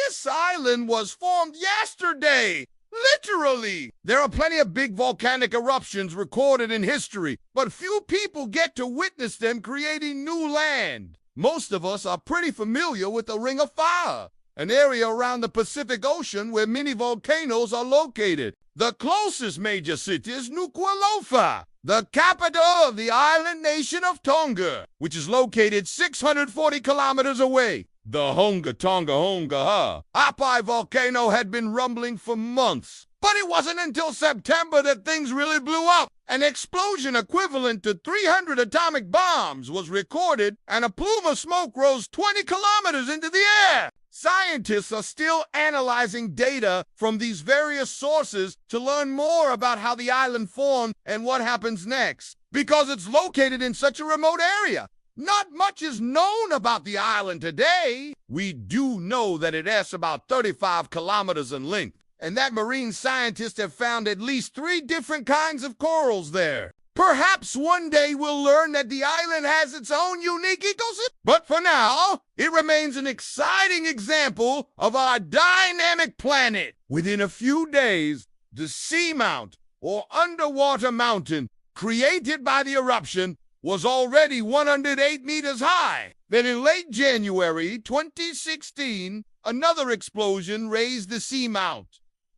This island was formed yesterday. Literally. There are plenty of big volcanic eruptions recorded in history, but few people get to witness them creating new land. Most of us are pretty familiar with the Ring of Fire, an area around the Pacific Ocean where many volcanoes are located. The closest major city is Nuku'alofa, the capital of the island nation of Tonga, which is located 640 kilometers away. The Hunga Tonga Hunga Apai volcano had been rumbling for months, but it wasn't until September that things really blew up. An explosion equivalent to 300 atomic bombs was recorded, and a plume of smoke rose 20 kilometers into the air. Scientists are still analyzing data from these various sources to learn more about how the island formed and what happens next, because it's located in such a remote area. Not much is known about the island today. We do know that it is about 35 kilometers in length, and that marine scientists have found at least 3 different kinds of corals there. Perhaps one day we'll learn that the island has its own unique ecosystem. But for now, it remains an exciting example of our dynamic planet. Within a few days, the seamount, or underwater mountain, created by the eruption, was already 108 meters high. Then in late January 2016, another explosion raised the seamount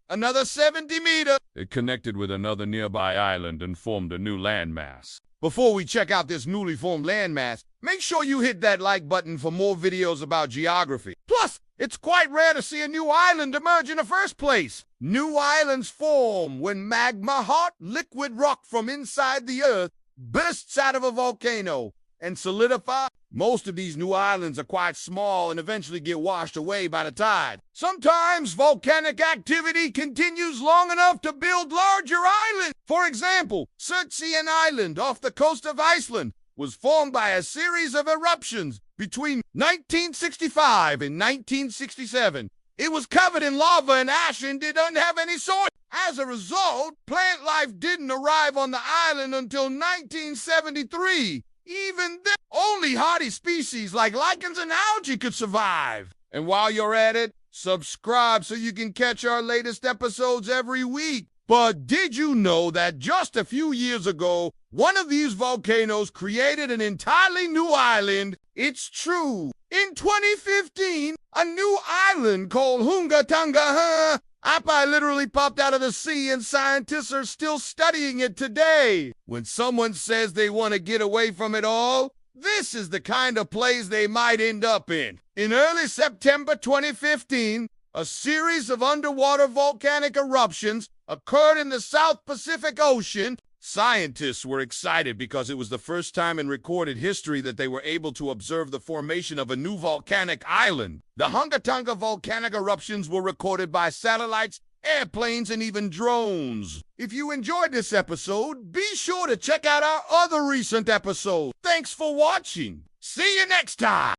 another 70 meters. It connected with another nearby island and formed a new landmass. Before we check out this newly formed landmass, make sure you hit that like button for more videos about geography. Plus, it's quite rare to see a new island emerge in the first place. New islands form when magma, hot liquid rock from inside the earth, bursts out of a volcano and solidifies. Most of these new islands are quite small and eventually get washed away by the tide. Sometimes volcanic activity continues long enough to build larger islands. For example, Surtsey Island off the coast of Iceland was formed by a series of eruptions between 1965 and 1967. It was covered in lava and ash and didn't have any soil. As a result, plant life didn't arrive on the island until 1973. Even then, only hardy species like lichens and algae could survive. And while you're at it, subscribe so you can catch our latest episodes every week. But did you know that just a few years ago, one of these volcanoes created an entirely new island? It's true. In 2015, a new island called Hunga Tonga Apai literally popped out of the sea, and scientists are still studying it today. When someone says they want to get away from it all, this is the kind of place they might end up in. In early September 2015, a series of underwater volcanic eruptions occurred in the South Pacific Ocean. Scientists were excited because it was the first time in recorded history that they were able to observe the formation of a new volcanic island. The Hunga Tonga volcanic eruptions were recorded by satellites, airplanes, and even drones. If you enjoyed this episode, be sure to check out our other recent episodes. Thanks for watching. See you next time.